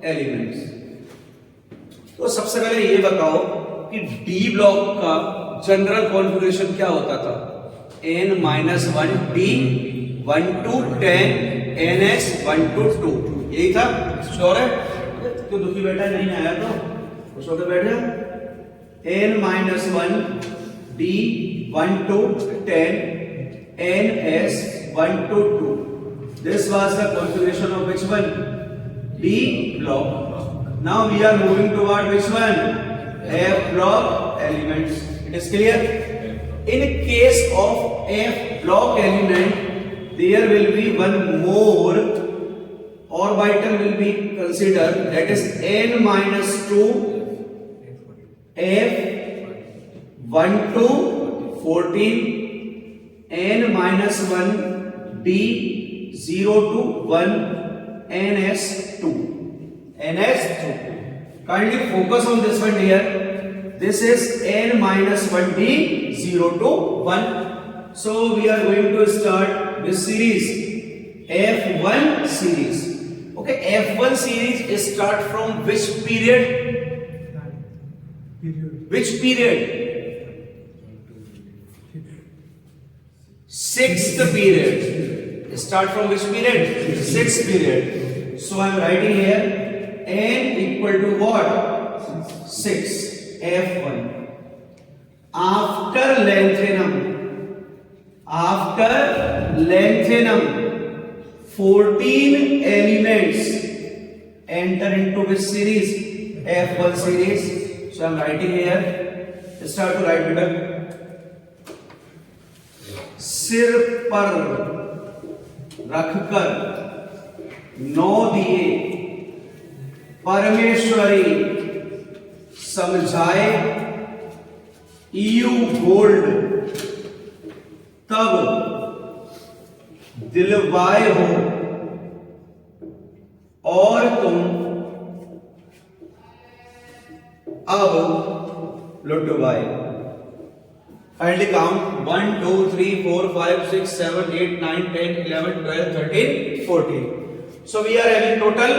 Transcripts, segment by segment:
Elements. तो सबसे पहले ये बताओ कि डी ब्लॉक का जनरल कॉन्फ़िगरेशन क्या होता था? n-1 d 1 to 10 ns 1 to 2, यही था। श्योर है? क्यों दुखी बैठा है? नहीं आया तो खुश होकर बैठ जा। n-1 d 1 to 10 ns 1 to 2. This was the configuration of which one? D block. Now we are moving toward which one? F block elements. It is clear? In case of F block element, there will be one more orbital will be considered, that is n-2 F 1 to 14 n-1 d 0 to 1 ns2. Kindly focus on this one here. This is n-1 d 0 to 1. So we are going to start this series, F1 series. Okay, F1 series start from which period? Which period? Sixth period. Start from which period? Sixth period. So I am writing here n equal to what? 6. F1. After lengthenum 14 elements enter into which series? F1 series. So I am writing here. Start to write better. सिर पर रखकर 9 दिए परमेश्वरी समझाए EU gold तब दिलवाए हो और तुम अब लुटवाए। Kindly count 1 2 3 4 5 6 7 8 9 10 11 12 13 14. So we are having total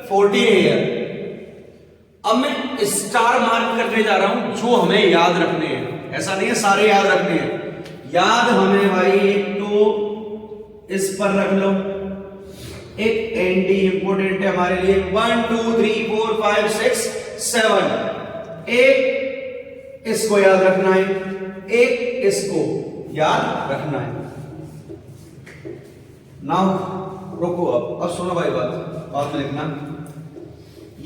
14 here. अब मैं स्टार मार्क करने जा रहा हूं जो हमें याद रखने हैं। ऐसा नहीं है सारे याद रखने हैं, याद हमें भाई एक तो इस पर रख लो, एक एनडी इंपोर्टेंट है हमारे लिए 1 2 3 4 5 6 7, एक इसको याद रखना है, एक इसको याद रखना है। नाउ रुको, अब सुनो भाई बात में लिखना।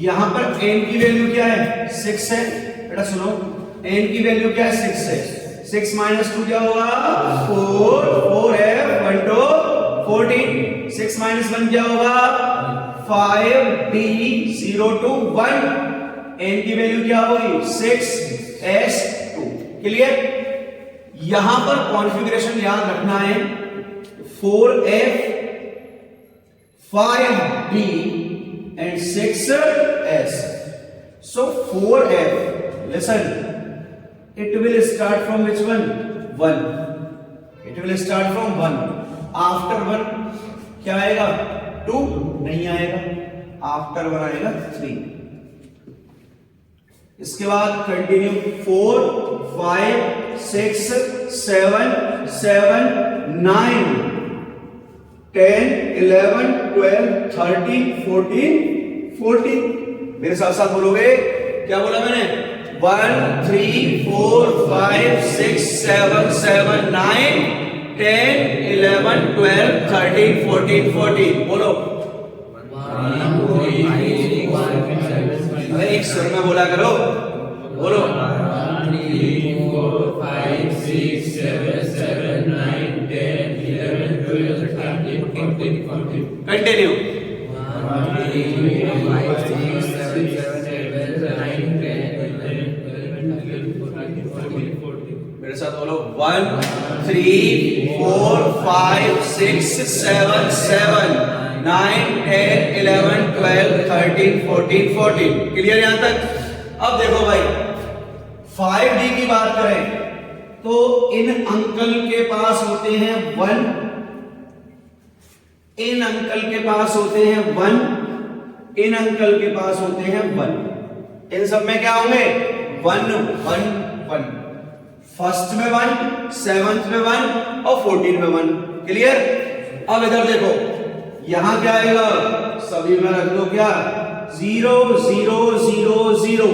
यहां पर n की वैल्यू क्या है? 6 है बेटा, सुनो n की वैल्यू क्या है? 6 है। 6 minus 2 क्या होगा? 4 है 1 to 14। 6 minus 1 क्या होगा? 5 d 0 to 1। n की वैल्यू क्या होगी? 6s2। क्लियर? यहां पर कॉन्फ़िगरेशन याद रखना है 4f 5b and 6s. So 4f, listen, it will start from which one? 1. It will start from 1. After 1 क्या आएगा? 2 नहीं आएगा, after 1 आएगा 3। इसके बाद कंटिन्यू 4 5 6 7 7 9 10 11 12 13 14 14। मेरे साथ साथ बोलोगे, क्या बोला मैंने? 1 3 4 5 6 7 7 9 10 11 12 13 14 14। बोलो। अरे एक सुर में बोला करो, बोलो। 1 3 4 5 6 7 7 9 10 11 12 13 14 14। कंटिन्यू। 1 3 4 5 6 7 7 9 10 11 12 13 14 14। मेरे साथ बोलो। 1 3 4 5 6 7 7 9 10 11 12 13 14 14। क्लियर यहां तक? अब देखो भाई 5D की बात करें तो इन अंकल के पास होते हैं 1, इन अंकल के पास होते हैं 1, इन अंकल के पास होते हैं 1। इन सब में क्या होंगे 1 1 1, फर्स्ट में 1, सेवंथ में 1 और 14 में 1। क्लियर? अब इधर देखो यहां क्या आएगा, सभी में रख दो क्या 0 0 0 0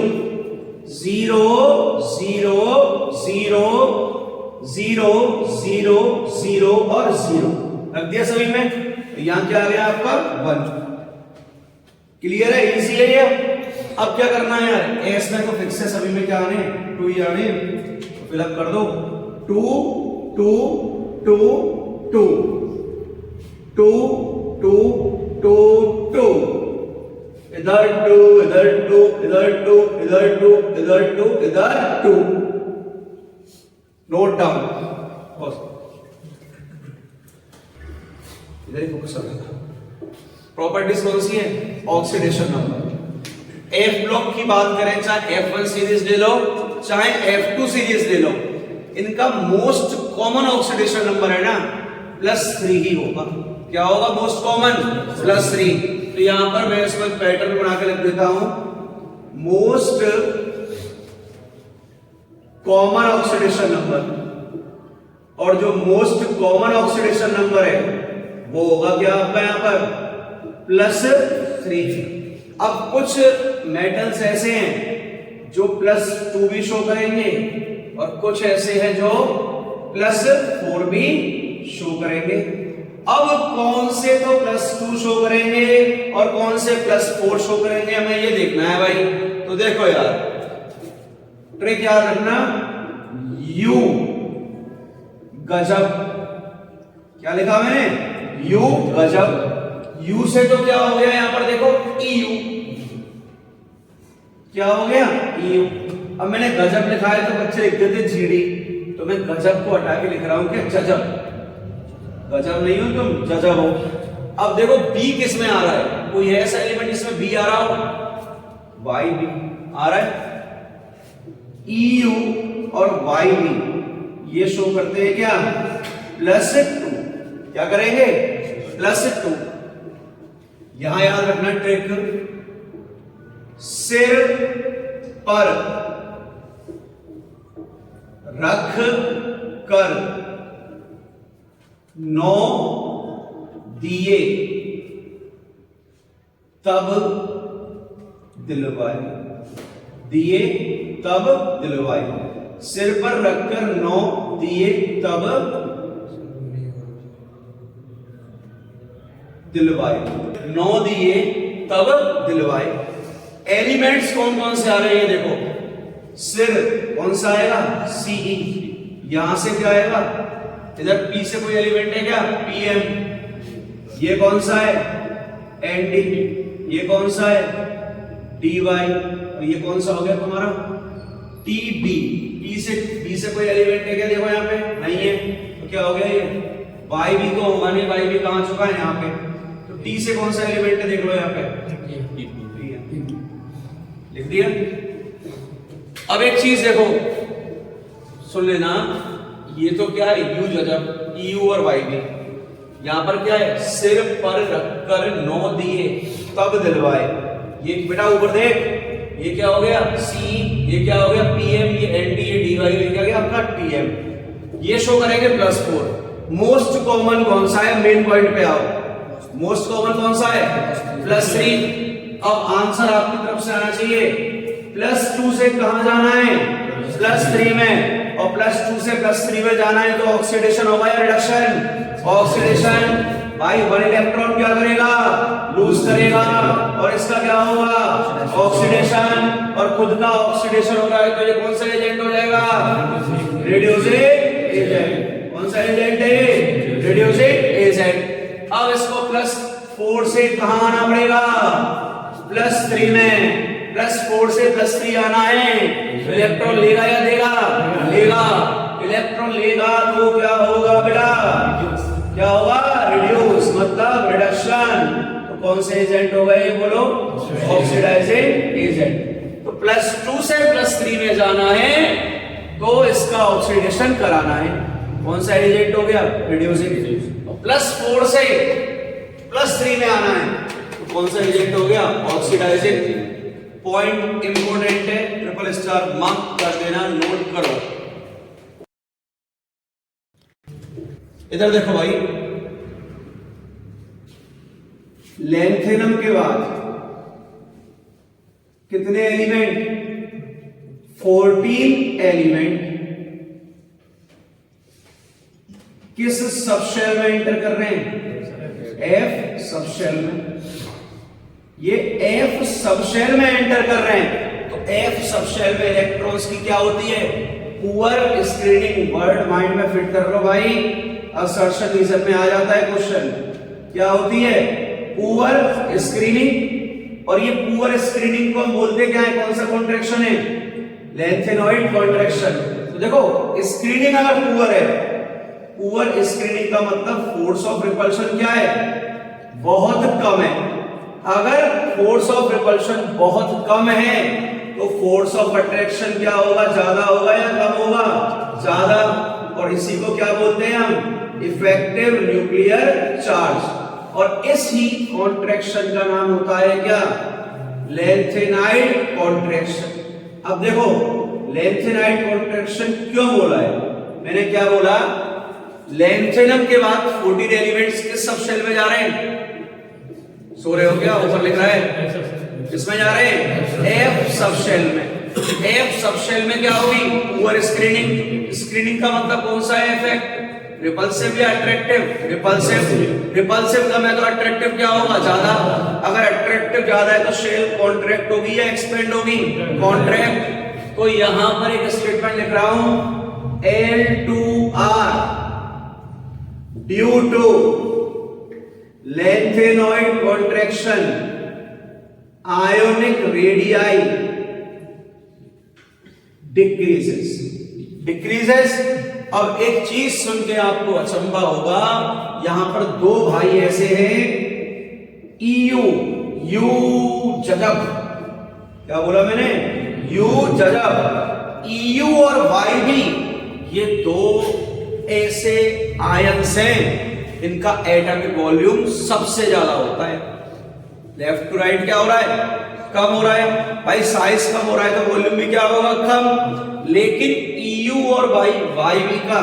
0 0 0 0 0 0 और 0 रख दिया सभी में। तो यहां क्या आ गया आपका 1। क्लियर है? इजी है ये। अब क्या करना है यार, एस में तो फिक्स है, सभी में क्या आने 2 ही आने, तो फिलअप कर दो 2 2 2 2 2 2 2 2, इधर 2 इधर 2 इधर 2 इधर 2 इधर 2 इधर 2। नोट डाउन, इधर ही फोकस करेगा। प्रॉपर्टीज कौन सी है? Oxidation number. एफ ब्लॉक की बात करें, चाहे F1 सीरीज ले लो चाहे F2 सीरीज ले लो, इनका मोस्ट कॉमन ऑक्सीडेशन नंबर है ना +3 ही होगा। क्या होगा मोस्ट कॉमन? +3। तो यहां पर मैं इसको एक पैटर्न बना के लिख देता हूं, मोस्ट कॉमन ऑक्सीडेशन नंबर। और जो मोस्ट कॉमन ऑक्सीडेशन नंबर है वो होगा क्या आपका यहां पर +3। अब कुछ मेटल्स ऐसे हैं जो +2 भी शो करेंगे और कुछ ऐसे हैं जो +4 भी शो करेंगे। अब कौन से तो +2 शो करेंगे और कौन से +4 शो करेंगे, हमें ये देखना है भाई। तो देखो यार ट्रिक याद रखना, यू गजब, क्या लिखा मैंने यू गजब। यू से तो क्या हो गया यहां पर देखो EU, क्या हो गया EU। अब मैंने गजब लिखा है तो बच्चे लिखते थे GD, तो मैं गजब को हटा के लिख रहा हूं कि जजब। गजब नहीं हो तुम, जजब हो। अब देखो B किस में आ रहा है, कोई ऐसा एलिमेंट जिसमें B आ रहा हो, YB आ रहा है। EU और YB ये शो करते हैं क्या +2, क्या करेंगे +2। यहां याद रखना ट्रिक, सिर पर रख कर 9 दिए तब दिलवाए, दिए तब दिलवाए। सिर पर रखकर 9 दिए तब दिलवाए, 9 दिए तब दिलवाए। एलिमेंट्स कौन कौन से आ रहे हैं देखो, सिर कौन सा आएगा CE, यहां से क्या आएगा, इधर P से कोई एलिमेंट है क्या PM, ये कौन सा है ND, ये कौन सा है DY, और ये कौन सा हो गया तुम्हारा TB। B से कोई एलिमेंट है क्या, देखो यहाँ पे नहीं है, तो क्या हो गया ये YB तो होगा नहीं, YB कहां चुका है यहाँ पे। तो T से कौन सा एलिमेंट है देख लो यहाँ पे, लिख दिया। अब एक चीज देखो सुन लेना, ये तो क्या है यू जजब, EU और YB। यहां पर क्या है, सिर पर रखकर 9 दिए तब दिलवाए। ये बेटा ऊपर देख, ये क्या हो गया C, ये क्या हो गया PM, ये ND, ये DY, ये क्या गया आपका TM। ये शो करेंगे +4। मोस्ट कॉमन कौन सा है, मेन पॉइंट पे आओ, मोस्ट कॉमन कौन सा है +3। अब आंसर आपकी तरफ से आना चाहिए, +2 से कहां जाना है +3 में, और +2 से +3 में जाना है तो ऑक्सीडेशन होगा या रिडक्शन, ऑक्सीडेशन। भाई 1 इलेक्ट्रॉन क्या करेगा, लूज करेगा, और इसका क्या होगा ऑक्सीडेशन, और खुद का ऑक्सीडेशन हो रहा है तो ये कौन सा एजेंट हो जाएगा, रेड्यूसिंग एजेंट। कौन सा एजेंट है, रेड्यूसिंग एजेंट। अब इसको +4 से कहां आना पड़ेगा, +3 में। +4 से +3 आना है, इलेक्ट्रॉन लेगा या देगा, लेगा। इलेक्ट्रॉन लेगा तो क्या होगा बेटा, क्या होगा रिड्यूस, मतलब रिडक्शन। तो कौन से एजेंट हो गए बोलो, ऑक्सीडाइजिंग एजेंट। तो +2 से +3 में जाना है तो इसका ऑक्सीडेशन कराना है। कौन सा एजेंट हो गया, रिड्यूसिंग एजेंट। +4 से +3 में आना है तो कौन सा एजेंट हो गया? ऑक्सीडाइजिंग। पॉइंट इंपोर्टेंट है, ट्रिपल स्टार मार्क कर देना, नोट करो। इधर देखो भाई, लैंथेनम के बाद कितने एलिमेंट? 14 एलिमेंट किस सबशेल में एंटर कर रहे हैं? एफ सबशेल में। ये एफ सबशेल में एंटर कर रहे हैं, तो एफ सबशेल में इलेक्ट्रॉन्स की क्या होती है? Poor screening. वर्ड माइंड में फिट कर लो भाई, असर्शन रीजन में आ जाता है क्वेश्चन। क्या होती है? Poor screening. और ये पुअर स्क्रीनिंग को हम बोलते क्या है? कौन सा कॉन्ट्रैक्शन है? Lanthanoid contraction. तो देखो, स्क्रीनिंग अगर पुअर है, पुअर स्क्रीनिंग का मतलब फोर्स ऑफ रिपल्शन क्या है? बहुत कम है। अगर फोर्स ऑफ रिपल्शन बहुत कम है तो फोर्स ऑफ अट्रैक्शन क्या होगा? ज्यादा होगा या कम होगा? ज्यादा। और इसी को क्या बोलते हैं हम? Effective nuclear charge. और इस ही कॉन्ट्रैक्शन का नाम होता है क्या? Lanthanide contraction. अब देखो, लैंथेनाइड कॉन्ट्रैक्शन क्यों बोला है? मैंने क्या बोला? लैंथेनम के बाद 14 एलिमेंट्स किस सबशेल में जा रहे हैं? सो रहे हो क्या? ऊपर लिख रहा है, किसमें जा रहे हैं? एफ सबशेल में। एफ सबशेल में क्या होगी? Poor screening. स्क्रीनिंग का मतलब कौन सा है इफेक्ट? रिपल्सिव या अट्रैक्टिव? रिपल्सिव। रिपल्सिव का मतलब अट्रैक्टिव क्या होगा? ज्यादा। अगर अट्रैक्टिव ज्यादा है तो शेल कॉन्ट्रैक्ट होगी या एक्सपेंड होगी? कॉन्ट्रैक्ट। तो यहां पर एक स्टेटमेंट लिख रहा हूं, L2R due to lanthanoid contraction ionic radii decreases. अब एक चीज सुन के आपको अचंभा होगा, यहां पर दो भाई ऐसे हैं, EU, यू जजब। क्या बोला मैंने? यू जजब। EU और YB, ये दो ऐसे आयंस हैं इनका एटॉमिक वॉल्यूम सबसे ज्यादा होता है। लेफ्ट टू राइट क्या हो रहा है? कम हो रहा है। भाई साइज कम हो रहा है तो वॉल्यूम भी क्या होगा? कम। लेकिन EU और YB का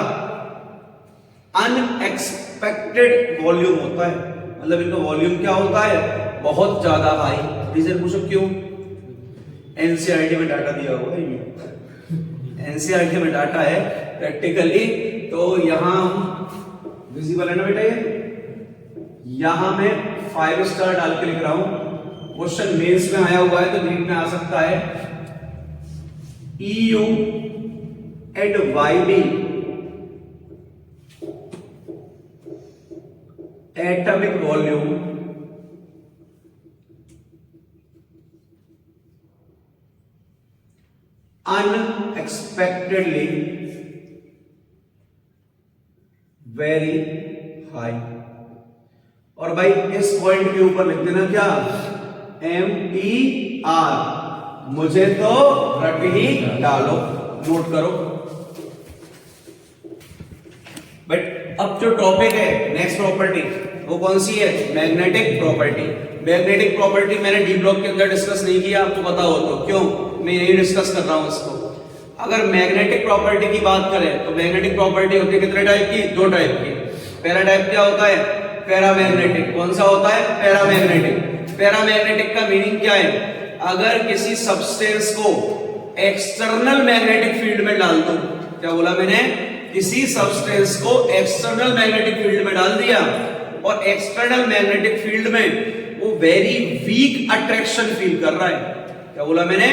अनएक्सपेक्टेड वॉल्यूम होता है, मतलब इनका वॉल्यूम क्या होता है? बहुत ज्यादा हाई। रीजन पूछो क्यों? एनसीईआरटी में डाटा दिया हुआ है, एनसीईआरटी में डाटा है प्रैक्टिकली। तो यहां विजिबल है ना बेटा? ये यहां मैं 5 स्टार डाल के लिख रहा हूं। क्वेश्चन मेंस में आया हुआ है तो नीट में आ सकता है। EU and YB atomic volume unexpectedly very high। और भाई इस पॉइंट के ऊपर लिख देना क्या? MTR। मुझे तो रट ही डालो, नोट करो। बट अब जो टॉपिक है नेक्स्ट प्रॉपर्टी, वो कौन सी है? Magnetic property. मैग्नेटिक प्रॉपर्टी मैंने डी ब्लॉक के अंदर डिस्कस नहीं किया, आपको पता हो तो क्यों मैं यही डिस्कस कर रहा हूं इसको। अगर मैग्नेटिक प्रॉपर्टी की बात करें तो मैग्नेटिक प्रॉपर्टी होती है कितने टाइप की? दो टाइप की। पहला टाइप क्या होता है? पैरामैग्नेटिक। कौन सा होता है? पैरामैग्नेटिक। पैरामैग्नेटिक का मीनिंग क्या है? अगर किसी सब्सटेंस को एक्सटर्नल मैग्नेटिक फील्ड में डाल दो, क्या बोला मैंने? किसी सब्सटेंस को एक्सटर्नल मैग्नेटिक फील्ड में डाल दिया और एक्सटर्नल मैग्नेटिक फील्ड में वो वेरी वीक अट्रैक्शन फील कर रहा है। क्या बोला मैंने?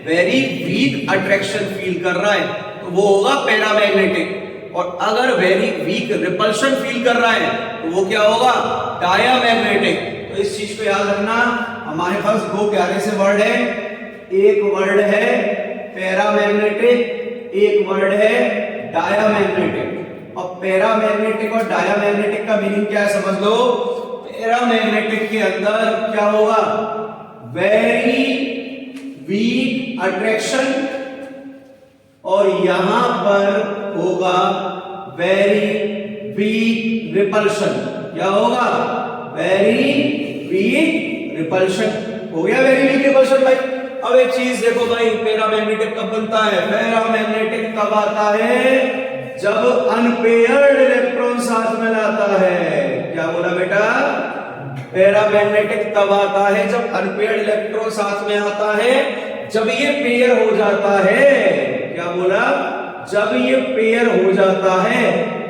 वेरी वीक अट्रैक्शन फील कर रहा है तो वो होगा पैरामैग्नेटिक। और अगर वेरी वीक रिपल्शन फील कर रहा है तो वो क्या होगा? डायामैग्नेटिक। तो इस चीज को याद रखना। हमारे पास दो प्यारे से वर्ड है, एक वर्ड है पैरामैग्नेटिक, एक वर्ड है डायामैग्नेटिक। और पैरामैग्नेटिक और डायामैग्नेटिक का मीनिंग क्या है समझ लो। पैरामैग्नेटिक के अंदर क्या होगा? वेरी वीक अट्रैक्शन, और यहां पर होगा वेरी वीक रिपल्शन। क्या होगा? वेरी वीक रिपल्शन हो गया, वेरी वीक रिपल्शन भाई। अब एक चीज देखो भाई, पैरामैग्नेटिक कब बनता है? पैरामैग्नेटिक तब आता है जब अनपेयर्ड इलेक्ट्रॉन साथ में लाता है। क्या बोला बेटा? पैरामैग्नेटिक तब आता है जब अनपेयर्ड इलेक्ट्रॉन साथ में आता है, जब ये पेयर हो जाता है। क्या बोला? जब ये पेयर हो जाता है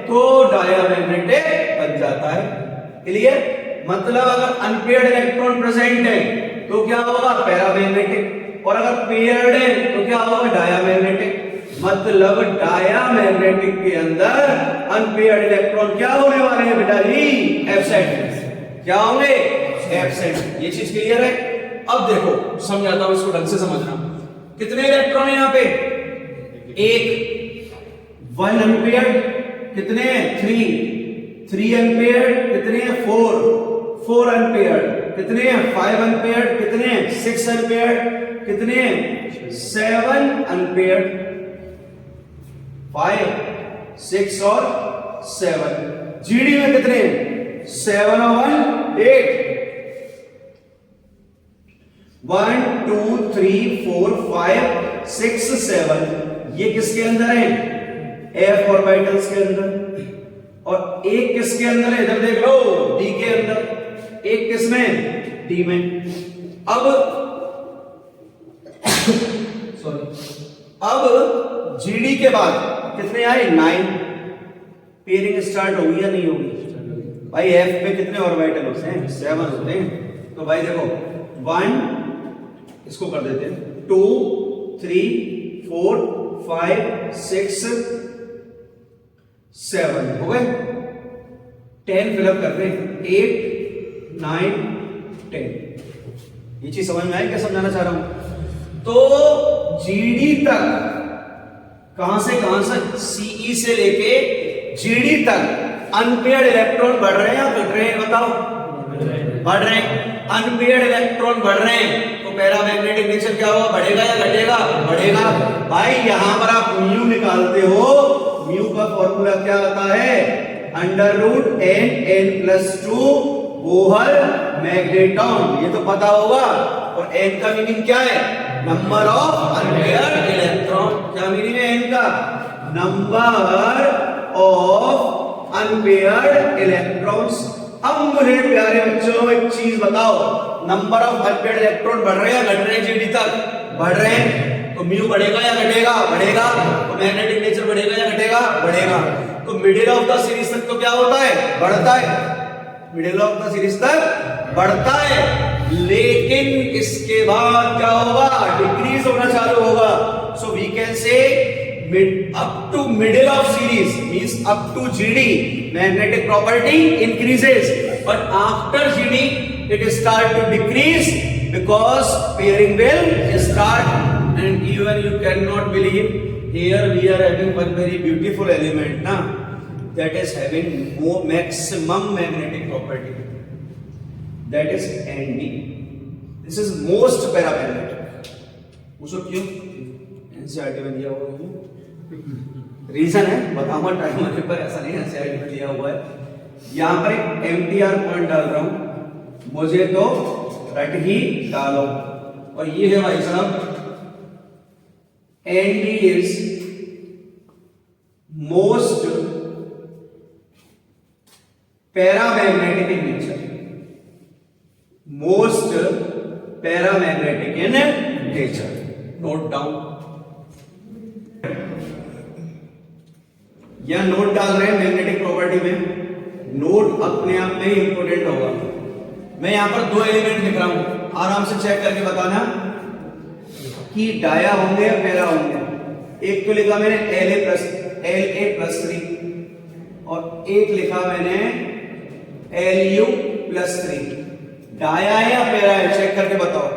तो डायमैग्नेटिक बन जाता है। क्लियर? मतलब अगर अनपेयर्ड इलेक्ट्रॉन प्रेजेंट है तो क्या होगा? पैरामैग्नेटिक। और अगर पेयर्ड है तो क्या होगा? डायमैग्नेटिक। मतलब डायमैग्नेटिक के अंदर अनपेयर्ड इलेक्ट्रॉन क्या होने वाले हैं बेटा जी? एब्सेंट। क्या होंगे? एब्सेंट। ये चीज क्लियर है? अब देखो समझाता हूं, इसको ढंग से समझना। कितने इलेक्ट्रॉन है यहां पे? एक। 1 अनपेयर्ड कितने हैं? 3 अनपेयर्ड कितने हैं? 4 अनपेयर्ड कितने हैं? 5 अनपेयर्ड कितने हैं? 6 अनपेयर्ड कितने हैं? 7 अनपेयर्ड। 5 6 और 7। जीडी में कितने हैं? 7 और 1 8। 1 2 3 4 5 6 7। ये किसके अंदर है? एफ ऑर्बिटल्स के अंदर। और एक किसके अंदर है? इधर देख लो, डी के अंदर। एक किसमें? डी में। अब सॉरी, अब जीडी के बाद कितने आए? 9। पेयरिंग स्टार्ट होगी या नहीं होगी भाई? एफ पे कितने ऑर्बिटल होते हैं? 7 होते हैं। तो भाई देखो 1, इसको कर देते हैं 2 3 4 5 6 7 हो गए। 10 फिलअप कर रहे हैं। 8 9 10। ये चीज समझ में आई? क्या समझाना चाह रहा हूं? तो जीडी तक कहां से सीई से लेके जीडी तक अनपेयर्ड इलेक्ट्रॉन बढ़ रहे हैं या घट रहे हैं? बताओ। बढ़ रहे हैं। अनपेयर्ड इलेक्ट्रॉन बढ़ रहे हैं तो पैरामैग्नेटिक नेचर क्या होगा? बढ़ेगा या घटेगा? बढ़ेगा। भाई यहां पर आप म्यू निकालते हो, म्यू का फॉर्मूला क्या आता है? √n+2 Bohr magneton. ये तो पता होगा। और n का मीनिंग क्या है? Number of unpaired electron. क्या मीनिंग है n का? Number of unpaired electrons. अब मुझे प्यारे बच्चों एक चीज बताओ, नंबर ऑफ अनपेयर्ड इलेक्ट्रॉन बढ़ रहे हैं या घट रहे हैं? जीडी तक बढ़ रहे हैं तो म्यू बढ़ेगा या घटेगा? बढ़ेगा। तो मैग्नेटिक नेचर बढ़ेगा या घटेगा? बढ़ेगा। तो मिडिल ऑफ द सीरीज तक तो क्या होता है? बढ़ता है। मिडिल ऑफ द सीरीज तक बढ़ता है, लेकिन इसके बाद क्या होगा? डिक्रीज होना चालू होगा। So we can say up to middle of series means up to GD magnetic property increases, but after GD it start to decrease because pairing will start. And even you cannot believe, here we are having one very beautiful element na, that is having more maximum magnetic property, that is Nd. This is most paramagnetic. पूछो क्यों? NCERT में दिया हुआ है। Reason है बताऊंगा time आने पर, ऐसा नहीं एनसीईआरटी में दिया हुआ है। यहां पर एक एमटीआर पॉइंट डाल रहा हूं, मुझे तो रट ही डालो। और ये है भाई साहब Nd is most paramagnetic in nature. Most paramagnetic in nature. Note down. या नोट डाल रहे हैं मैग्नेटिक प्रॉपर्टी में, नोट अपने आप में इंपोर्टेंट होगा। मैं यहां पर 2 एलिमेंट लिख रहा हूं, आराम से चेक करके बताना कि डाया होंगे या पैरा होंगे। एक तो लिखा मैंने La+3 और एक लिखा मैंने Lu+3। डाया है या पैरा है? चेक करके बताओ।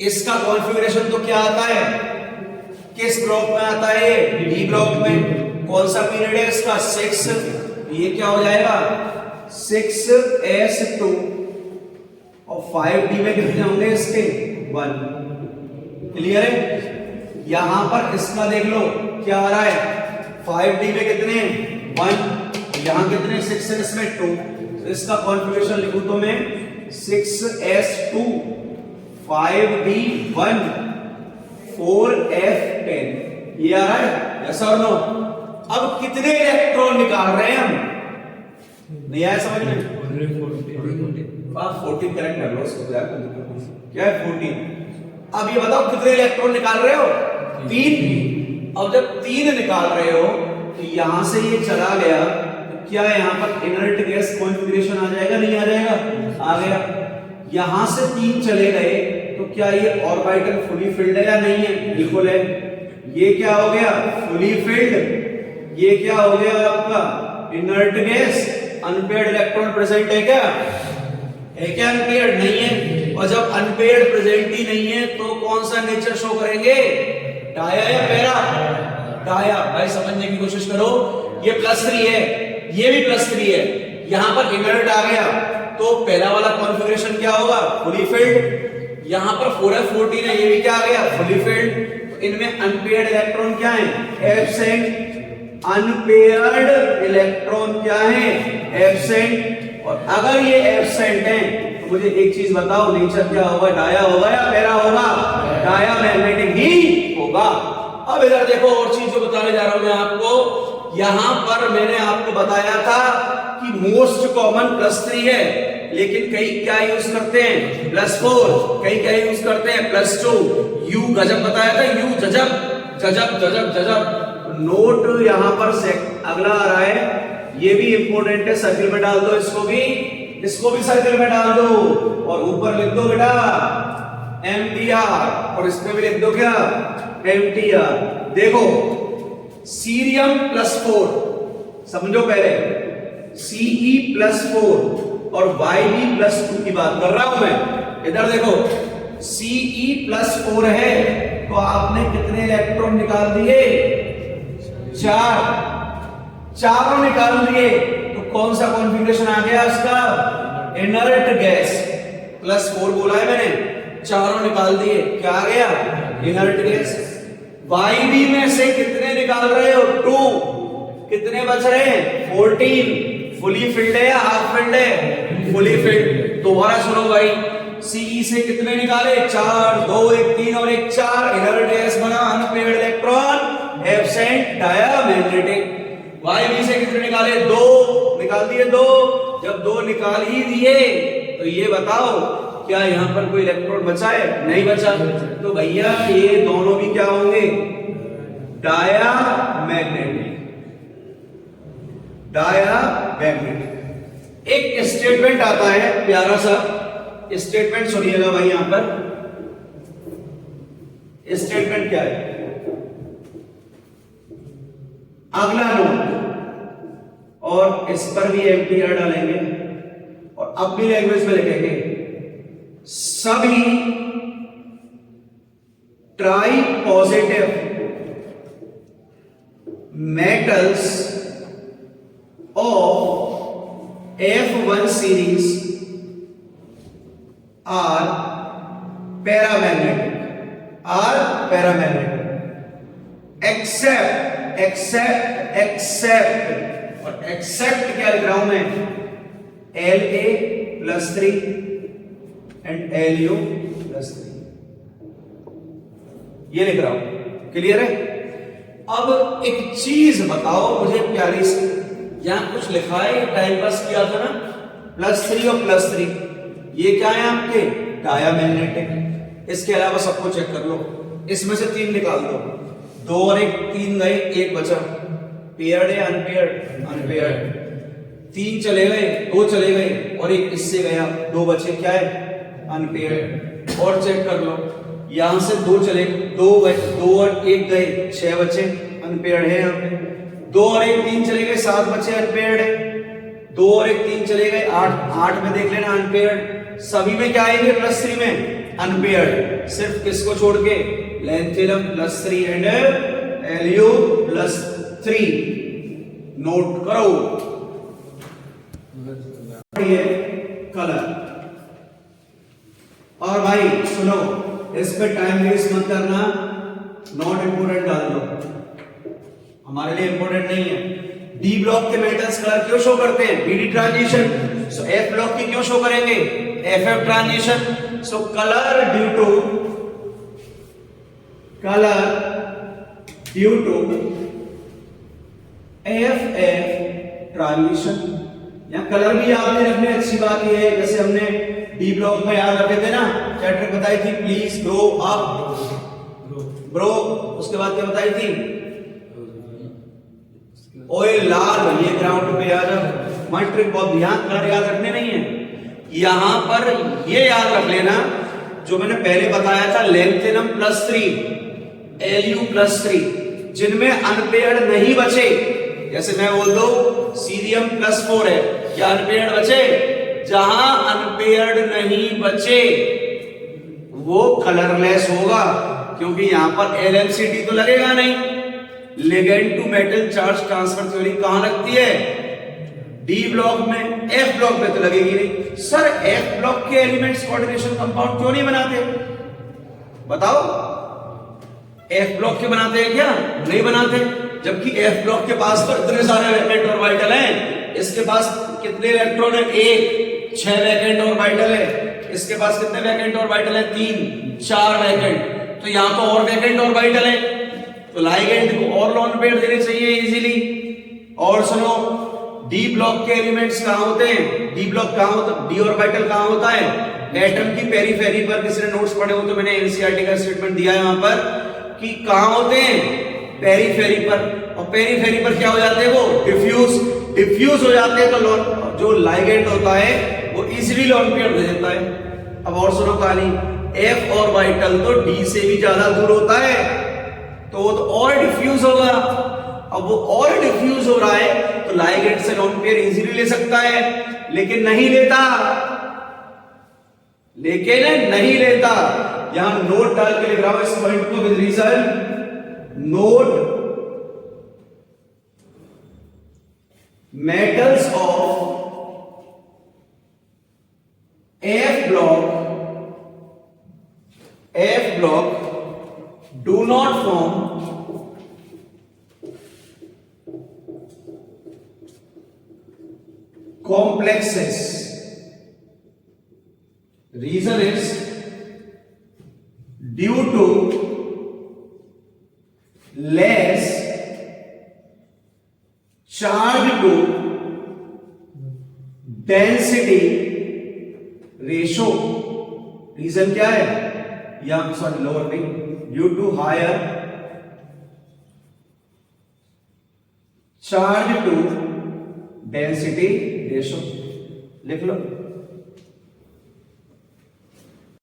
इसका कॉन्फ़िगरेशन तो क्या आता है? किस ब्लॉक में आता है? डी ब्लॉक में। कौन सा पीरियड है इसका? 6। ये क्या हो जाएगा? 6s2 और 5d में कितने होंगे इसके? 1। क्लियर है? यहां पर इसका देख लो क्या आ रहा है? 5d में कितने? 1। यहां कितने? 6s में 2। तो इसका कॉन्फ़िगरेशन लिखूं तो मैं 6s2 5d1 4f10 ये आ रहा है यस और नो। अब कितने इलेक्ट्रॉन निकाल रहे हैं हम? नहीं आया समझ में? 14 करेक्ट कर लो उसको यार, क्या है 14। अब ये बताओ कितने इलेक्ट्रॉन निकाल रहे हो? 3। अब जब 3 निकाल रहे हो तो यहां से ये चला गया, तो क्या यहां पर इनर्ट गैस कॉन्फ़िगरेशन आ जाएगा? नहीं आ जाएगा? आ गया। यहां से 3 चले गए तो क्या ये ऑर्बिटल फुली फिल्ड है या नहीं है? बिल्कुल है। ये क्या हो गया? Fully filled. ये क्या हो गया आपका? Inert gas. Unpaired electron present है क्या? है क्या अनपेयर्ड? नहीं है। और जब अनपेयर्ड प्रेजेंट ही नहीं है तो कौन सा नेचर शो करेंगे? डाया या पैरा? डाया। भाई समझने की कोशिश करो, ये +3 है, ये भी +3 है, यहां पर इनर्ट आ गया तो पहला वाला कॉन्फ़िगरेशन क्या होगा? Fully filled. यहां पर 4f14 है, ये भी क्या आ गया? Fully filled. तो इनमें अनपेयर्ड इलेक्ट्रॉन क्या है? एब्सेंट। अनपेयर्ड इलेक्ट्रॉन क्या है? एब्सेंट। और अगर ये एब्सेंट है तो मुझे एक चीज बताओ, नेचर क्या होगा? डाया होगा या पैरा होगा? डाया मैग्नेटिक ही होगा। अब इधर देखो और चीज जो बताने जा रहा हूं मैं आपको, यहां पर मैंने आपको बताया था कि मोस्ट कॉमन +3 है, लेकिन कई क्या यूज करते हैं? +4। कई क्या यूज करते हैं? +2। यू गजब बताया था, यू जजब जजब जजब जजब। नोट यहां पर अगला आ रहा है, ये भी इंपॉर्टेंट है, सर्किल में डाल दो इसको भी सर्किल में डाल दो और ऊपर लिख दो बेटा MTR और इसमें भी लिख दो क्या? MTR। देखो सीरियम +4, समझो पहले Ce+4 और Yb+2 की बात कर रहा हूं मैं। इधर देखो Ce+4 है तो आपने कितने इलेक्ट्रॉन निकाल दिए? 4। चारों निकाल दिए तो कौन सा कॉन्फ़िगरेशन आ गया उसका? Inert gas. +4 बोला है मैंने, चारों निकाल दिए, क्या आ गया? Inert gas. Yb में से कितने निकाल रहे हो? 2। कितने बच रहे हैं? 14। फुली फिल्ड है या हाफ फिल्ड है? Fully filled. दोबारा सुनो भाई, Ce से कितने निकाले? 4। 2 1 3 और 1 4। इनर्ट गैस बना, unpaired electron, absent, diamagnetic. Yb से कितने निकाले? 2 निकाल दिए। 2 जब 2 निकाल ही दिए तो ये बताओ क्या यहां पर कोई इलेक्ट्रॉन बचा है? नहीं बचा। तो भैया ये दोनों भी क्या होंगे? Diamagnetic. Diamagnetic. एक स्टेटमेंट आता है प्यारा सा, स्टेटमेंट सुनिएगा भाई। यहां पर स्टेटमेंट क्या है? अगला नोट, और इस पर भी MTR डालेंगे और अपनी लैंग्वेज में लिखेंगे, सभी tripositive metals of F1 series are paramagnetic. Except और एक्सेप्ट क्या लिख रहा हूं मैं? La+3 एंड Lu+3 ये लिख रहा हूं। क्लियर है? अब एक चीज बताओ मुझे प्यारी सी, यहां कुछ लिखा है, टाइम पास किया था ना, +3 और +3, ये क्या है आपके? Diamagnetic. इसके अलावा सबको चेक कर लो, इसमें से 3 निकाल दो, 2 और 1 3 गए, 1 बचा। पेयर्ड है अनपेयर्ड? अनपेयर्ड। 3 चले गए, 2 चले गए और 1 इससे गया, 2 बचे, क्या है? अनपेयर्ड। और चेक कर लो, यहां से 2 चले, 2 और 1 गए, 6 बचे, अनपेयर्ड है यहाँ पे। 2 और 1 3 चले गए, 7 बचे, अनपेयर्ड है। 2 और 1 3 चले गए, 8 में देख लेना अनपेयर्ड। सभी में क्या आएंगे? +3 में अनपेयर्ड। सिर्फ किसको छोड़ के? Lanthanum +3 and Lu+3। नोट करो ये कलर। और भाई सुनो, इस पे टाइम वेस्ट मत करना, नॉट इंपोर्टेंट डाल दो, हमारे लिए इंपोर्टेंट नहीं है। डी ब्लॉक के मेटल्स कलर क्यों शो करते हैं? D D transition. So F block की क्यों शो करेंगे? FF transition. So color due to FF transition. यहाँ कलर भी याद नहीं रखने अच्छी बात यह है, जैसे हमने डी ब्लॉक में याद रखे थे ना, चैप्टर बताई थी प्लीज ग्रो अप, ब्रो. उसके बाद क्या बताई थी? ओए लाल, ये ग्राउंड पे आ जाओ. वन ट्रिक बहुत ध्यान, कलर याद रखने नहीं है. यहां पर ये याद रख लेना जो मैंने पहले बताया था, लेंथेनम +3, Lu +3, जिनमें अनपेयर्ड नहीं बचे. जैसे मैं बोल दो सीरियम +4 है, क्या अनपेयर्ड बचे? जहां अनपेयर्ड नहीं बचे वो कलरलेस होगा, क्योंकि यहां पर LMCT तो लगेगा नहीं. Ligand to metal charge transfer theory कहां लगती है? डी ब्लॉक में. एफ ब्लॉक में तो लगेगी नहीं. सर एफ ब्लॉक के एलिमेंट्स कोऑर्डिनेशन कंपाउंड क्यों नहीं बनाते? बताओ. एफ ब्लॉक के बनाते हैं क्या? नहीं बनाते. जबकि एफ ब्लॉक के पास तो इतने सारे वैकेंट ऑर्बिटल हैं. इसके पास कितने इलेक्ट्रॉन है? 1. 6 वैकेंट ऑर्बिटल है. इसके पास कितने वैकेंट ऑर्बिटल है? 3. 4 वैकेंट. तो यहां तो और वैकेंट ऑर्बिटल है, तो लाइगेंड को और लोन पेयर देने चाहिए इजीली. और सुनो, डी ब्लॉक के एलिमेंट्स कहां होते हैं? डी ब्लॉक कहां होता है? डी ऑर्बिटल कहां होता है? एटम की पेरीफेरी पर. किसी ने नोट्स पढ़े हो तो मैंने एनसीईआरटी का स्टेटमेंट दिया है वहां पर कि कहां होते हैं? पेरीफेरी पर. और पेरीफेरी पर क्या हो जाते हैं? वो डिफ्यूज हो जाते हैं. तो जो लाइगेंड होता है वो इजीली लोन पेयर दे देता है. अब और सुनो कहानी, एफ ऑर्बिटल तो डी से भी ज्यादा दूर होता है, तो वो तो और डिफ्यूज होगा. अब वो और डिफ्यूज हो रहा है तो लाइगेंड से लोन पेयर इजीली ले सकता है, लेकिन नहीं लेता. यहां नोट डाल के लिख रहा हूं इस पॉइंट को with reason. Note metals of F block do not form complexes. Reason is due to less charge to density ratio. Reason क्या है? या सॉरी लोअर में, due to higher charge to density ratio. लिख लो.